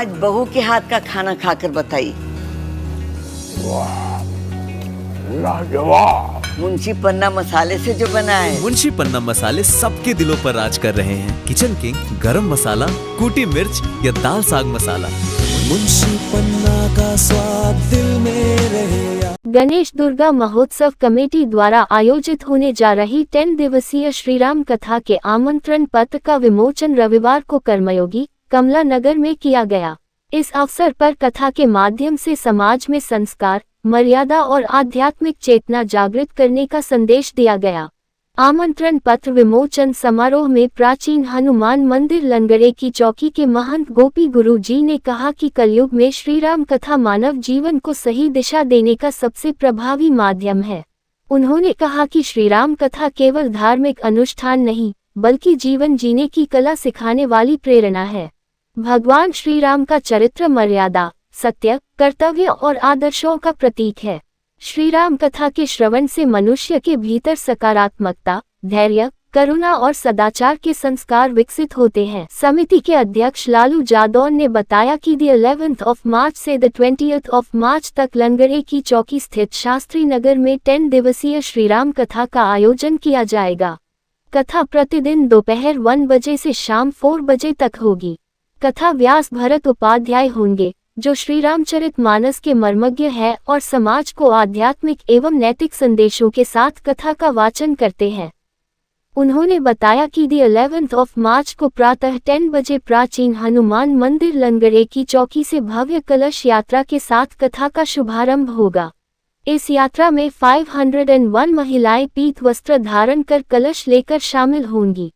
आज बहू के हाथ का खाना खाकर बताई। लाजवाब। मुंशी पन्ना मसाले से जो बना है। मुंशी पन्ना मसाले सबके दिलों पर राज कर रहे हैं। किचन किंग, गरम मसाला, कूटी मिर्च या दाल साग मसाला, मुंशी पन्ना का स्वाद दिल में रहे। गणेश दुर्गा महोत्सव कमेटी द्वारा आयोजित होने जा रही 10 दिवसीय श्रीराम कथा के आमंत्रण पत्र का विमोचन रविवार को कर्मयोगी कमला नगर में किया गया। इस अवसर पर कथा के माध्यम से समाज में संस्कार, मर्यादा और आध्यात्मिक चेतना जागृत करने का संदेश दिया गया। आमंत्रण पत्र विमोचन समारोह में प्राचीन हनुमान मंदिर लंगड़े की चौकी के महंत गोपी गुरु जी ने कहा कि कलयुग में श्रीराम कथा मानव जीवन को सही दिशा देने का सबसे प्रभावी माध्यम है। उन्होंने कहा कि श्रीराम कथा केवल धार्मिक अनुष्ठान नहीं, बल्कि जीवन जीने की कला सिखाने वाली प्रेरणा है। भगवान श्रीराम का चरित्र मर्यादा, सत्य, कर्तव्य और आदर्शों का प्रतीक है। श्रीराम कथा के श्रवण से मनुष्य के भीतर सकारात्मकता, धैर्य, करुणा और सदाचार के संस्कार विकसित होते हैं। समिति के अध्यक्ष लालू जादौन ने बताया कि 11 मार्च से 20 मार्च तक लंगड़े की चौकी स्थित शास्त्री नगर में 10 दिवसीय श्रीराम कथा का आयोजन किया जाएगा। कथा प्रतिदिन दोपहर 1 बजे से शाम 4 बजे तक होगी। कथा व्यास भरत उपाध्याय होंगे, जो श्रीरामचरित मानस के मर्मज्ञ है और समाज को आध्यात्मिक एवं नैतिक संदेशों के साथ कथा का वाचन करते हैं। उन्होंने बताया कि 11 मार्च को प्रातः 10 बजे प्राचीन हनुमान मंदिर लंगड़े की चौकी से भव्य कलश यात्रा के साथ कथा का शुभारंभ होगा। इस यात्रा में 501 महिलाएं पीत वस्त्र धारण कर कलश लेकर शामिल होंगी।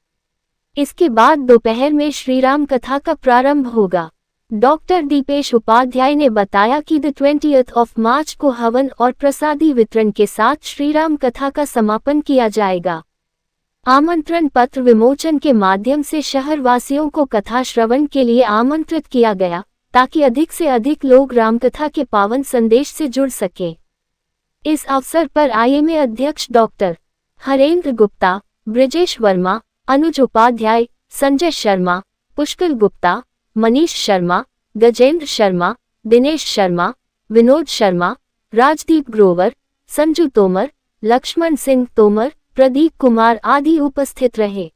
इसके बाद दोपहर में श्रीराम कथा का प्रारंभ होगा। डॉक्टर दीपेश उपाध्याय ने बताया कि 20 मार्च को हवन और प्रसादी वितरण के साथ श्रीराम कथा का समापन किया जाएगा। आमंत्रण पत्र विमोचन के माध्यम से शहर वासियों को कथा श्रवण के लिए आमंत्रित किया गया, ताकि अधिक से अधिक लोग रामकथा के पावन संदेश से जुड़ सकें। इस अवसर पर आईएमए अध्यक्ष डॉक्टर हरेंद्र गुप्ता, ब्रिजेश वर्मा, अनुज उपाध्याय, संजय शर्मा, पुष्कर गुप्ता, मनीष शर्मा, गजेंद्र शर्मा, दिनेश शर्मा, विनोद शर्मा, राजदीप ग्रोवर, संजू तोमर, लक्ष्मण सिंह तोमर, प्रदीप कुमार आदि उपस्थित रहे।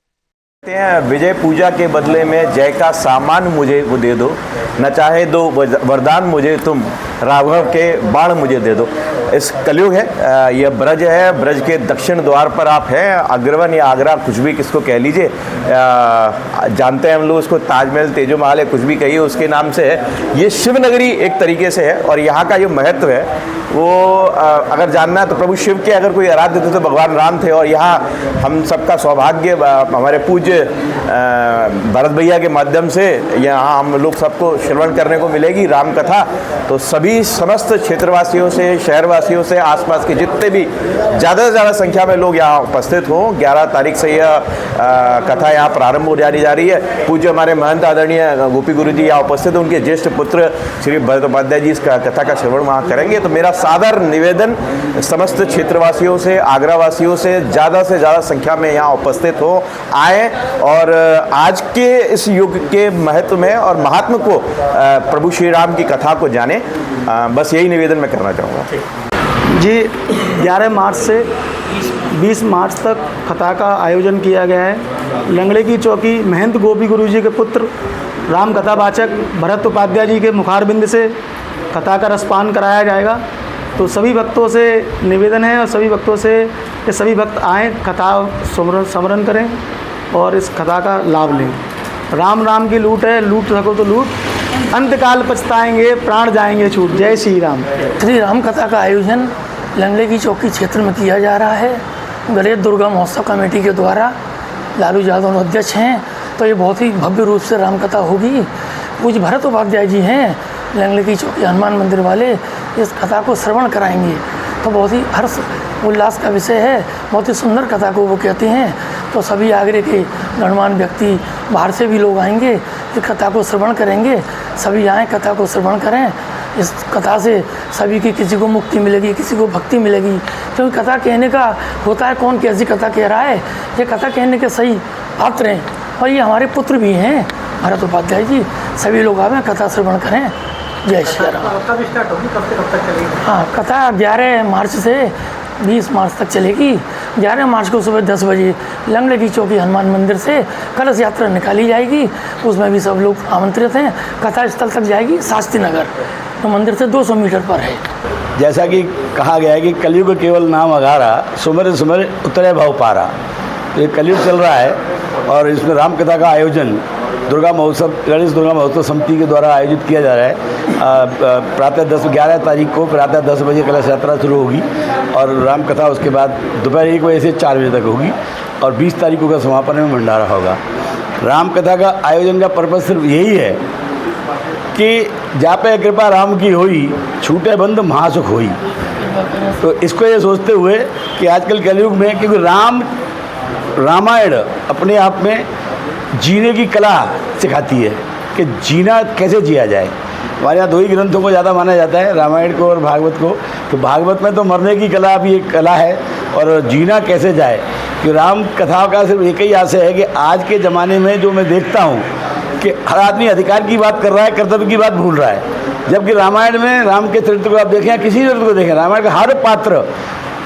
विजय पूजा के बदले में जय का सामान मुझे वो दे दो, न चाहे दो वरदान मुझे तुम, राघव के बाण मुझे दे दो। इस कलयुग है, यह ब्रज है, ब्रज के दक्षिण द्वार पर आप हैं। अग्रवन या आगरा कुछ भी किसको कह लीजिए, जानते हैं हम लोग उसको, ताजमहल, तेजो महल है, कुछ भी कहिए उसके नाम से है। ये शिव नगरी एक तरीके से है और यहाँ का जो महत्व है वो अगर जानना है तो प्रभु शिव के अगर कोई आराध्य थे तो भगवान राम थे। और यहाँ हम सबका सौभाग्य हमारे पूज्य भरत भैया के माध्यम से यहाँ हम लोग सबको श्रवण करने को मिलेगी राम कथा। तो सभी समस्त क्षेत्रवासियों से, शहरवासियों से, आसपास के जितने भी ज़्यादा से ज़्यादा संख्या में लोग यहाँ उपस्थित हों। 11 तारीख से यह कथा यहाँ प्रारंभ हो जा रही है। पूज्य हमारे महंत आदरणीय गोपी गुरु जी यहाँ उपस्थित, उनके ज्येष्ठ पुत्र श्री भरत उपाध्याय जी इस कथा का श्रवण वहाँ करेंगे। तो मेरा सादर निवेदन समस्त क्षेत्रवासियों से, आगरावासियों से ज़्यादा संख्या में यहाँ उपस्थित हो, आए और आज के इस युग के महत्व में और महात्मा को, प्रभु श्री राम की कथा को जाने। बस यही निवेदन मैं करना चाहूँगा जी। 11 मार्च से 20 मार्च तक कथा का आयोजन किया गया है। लंगड़े की चौकी महंत गोपी गुरु जी के पुत्र राम कथावाचक भरत उपाध्याय जी के मुखारबिंद से कथा का रसपान कराया जाएगा। तो सभी भक्तों से निवेदन है और सभी भक्तों से कि सभी भक्त आएँ, कथा स्मरण करें और इस कथा का लाभ लें। राम राम की लूट है, लूट सको तो लूट, अंतकाल पछताएंगे, प्राण जाएंगे छूट। जय श्री राम। श्री राम कथा का आयोजन लंगड़े की चौकी क्षेत्र में किया जा रहा है। गणेश दुर्गा महोत्सव कमेटी के द्वारा लालू यादव अध्यक्ष हैं। तो ये बहुत ही भव्य रूप से राम कथा होगी। पूज्य भरत उपाध्याय जी हैं लंगड़े की चौकी हनुमान मंदिर वाले, इस कथा को श्रवण कराएंगे। तो बहुत ही हर्ष उल्लास का विषय है, बहुत ही सुंदर कथा को वो कहते हैं। तो सभी आगरे के गणमान्य व्यक्ति, बाहर से भी लोग आएंगे, इस कथा को श्रवण करेंगे। सभी आएँ, कथा को श्रवण करें। इस कथा से सभी की, किसी को मुक्ति मिलेगी, किसी को भक्ति मिलेगी। क्योंकि कथा कहने का होता है, कौन कैसी कथा कह रहा है, ये कथा कहने के सही पात्र हैं। और ये हमारे पुत्र भी हैं, भरत उपाध्याय जी, सभी लोग आवें, कथा श्रवण करें। जय श्री राम। कब स्टार्ट होगी, कब से कब तक चलेगी? हाँ, कथा 11 मार्च से 20 मार्च तक चलेगी। 11 मार्च को सुबह 10 बजे लंगड़े की चौकी हनुमान मंदिर से कलश यात्रा निकाली जाएगी। उसमें भी सब लोग आमंत्रित हैं। कथा स्थल तक जाएगी शास्त्री नगर, तो मंदिर से 200 मीटर पर है। जैसा कि कहा गया है कि कलयुग केवल नाम अगारा, सुमर सुमर उतरे भव पारा। ये कलयुग चल रहा है और इसमें राम कथा का आयोजन दुर्गा महोत्सव, गणेश दुर्गा महोत्सव समिति के द्वारा आयोजित किया जा रहा है। प्रातः 11 तारीख को प्रातः 10 बजे कलश यात्रा शुरू होगी और राम कथा उसके बाद दोपहर 1 बजे से 4 बजे तक होगी और 20 तारीख को का समापन में भंडारा होगा। राम कथा का आयोजन का पर्पज़ सिर्फ यही है कि जा पे कृपा राम की होई, छूटे बंद महासुख होई। तो इसको ये सोचते हुए कि आजकल कलयुग में, क्योंकि रामायण अपने आप में जीने की कला सिखाती है कि जीना कैसे जिया जाए। हमारे यहाँ 2 ही ग्रंथों को ज़्यादा माना जाता है, रामायण को और भागवत को। तो भागवत में तो मरने की कला भी एक कला है और जीना कैसे जाए। कि राम कथा का सिर्फ एक ही आशय है कि आज के ज़माने में जो मैं देखता हूँ कि हर आदमी अधिकार की बात कर रहा है, कर्तव्य की बात भूल रहा है। जबकि रामायण में राम के चरित्र को आप देखें, किसी चरित्र को देखें, रामायण का हर पात्र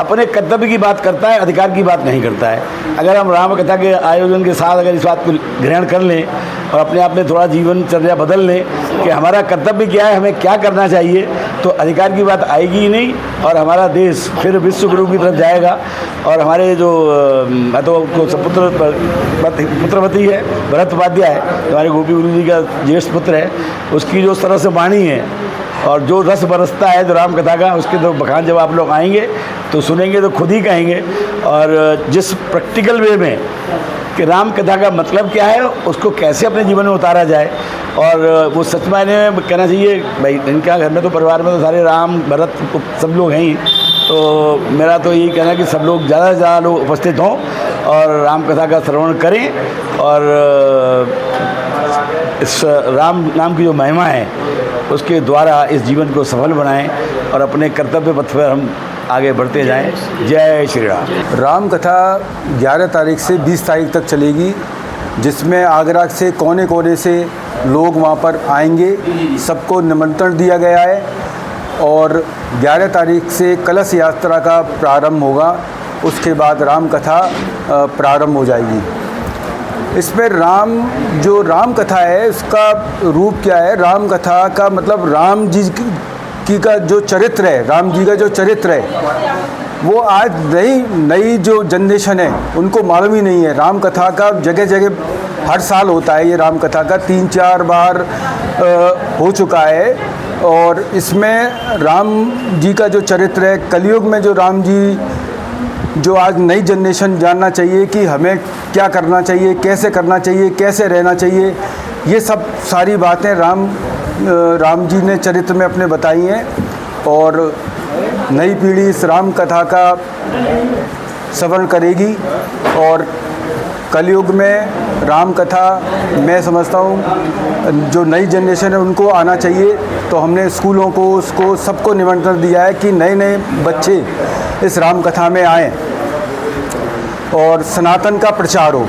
अपने कर्तव्य की बात करता है, अधिकार की बात नहीं करता है। अगर हम राम कथा के आयोजन के साथ अगर इस बात को ग्रहण कर लें और अपने आप में थोड़ा जीवनचर्या बदल लें कि हमारा कर्तव्य क्या है, हमें क्या करना चाहिए, तो अधिकार की बात आएगी ही नहीं और हमारा देश फिर विश्व गुरु की तरफ जाएगा। और हमारे जो मैं तो पुत्रवती है भरत उपाध्याय, हमारे गोपी गुरु जी का ज्येष्ठ पुत्र है, उसकी जो तरह से वाणी है और जो रस बरसता है जो राम कथा का, उसके तो बखान जब आप लोग आएंगे तो सुनेंगे तो खुद ही कहेंगे। और जिस प्रैक्टिकल वे में कि राम कथा का मतलब क्या है, उसको कैसे अपने जीवन में उतारा जाए, और वो सच मायने में कहना चाहिए भाई, इनका घर में तो परिवार में तो सारे राम भरत सब लोग हैं ही। तो मेरा तो यही कहना है कि सब लोग ज़्यादा से ज़्यादा लोग उपस्थित हों और राम कथा का श्रवण करें और इस राम नाम की जो महिमा है उसके द्वारा इस जीवन को सफल बनाएं और अपने कर्तव्य पथ पर हम आगे बढ़ते जाएं। जय श्री राम। राम कथा 11 तारीख से 20 तारीख तक चलेगी, जिसमें आगरा से कोने कोने से लोग वहां पर आएंगे। सबको निमंत्रण दिया गया है और 11 तारीख से कलश यात्रा का प्रारंभ होगा। उसके बाद राम कथा प्रारंभ हो जाएगी। इसमें राम कथा है, उसका रूप क्या है? राम कथा का मतलब राम जी की का जो चरित्र है, राम जी का जो चरित्र है, वो आज नई जो जनरेशन है उनको मालूम ही नहीं है। राम कथा का जगह जगह हर साल होता है, ये राम कथा का 3-4 बार हो चुका है। और इसमें राम जी का जो चरित्र है, कलयुग में जो राम जी, जो आज नई जनरेशन जानना चाहिए कि हमें क्या करना चाहिए, कैसे करना चाहिए, कैसे रहना चाहिए, ये सब सारी बातें राम जी ने चरित्र में अपने बताई हैं। और नई पीढ़ी इस राम कथा का श्रवण करेगी और कलयुग में राम कथा, मैं समझता हूँ जो नई जनरेशन है उनको आना चाहिए। तो हमने स्कूलों को, उसको सबको निमंत्रण दिया है कि नए नए बच्चे इस राम कथा में आएँ और सनातन का प्रचार हो।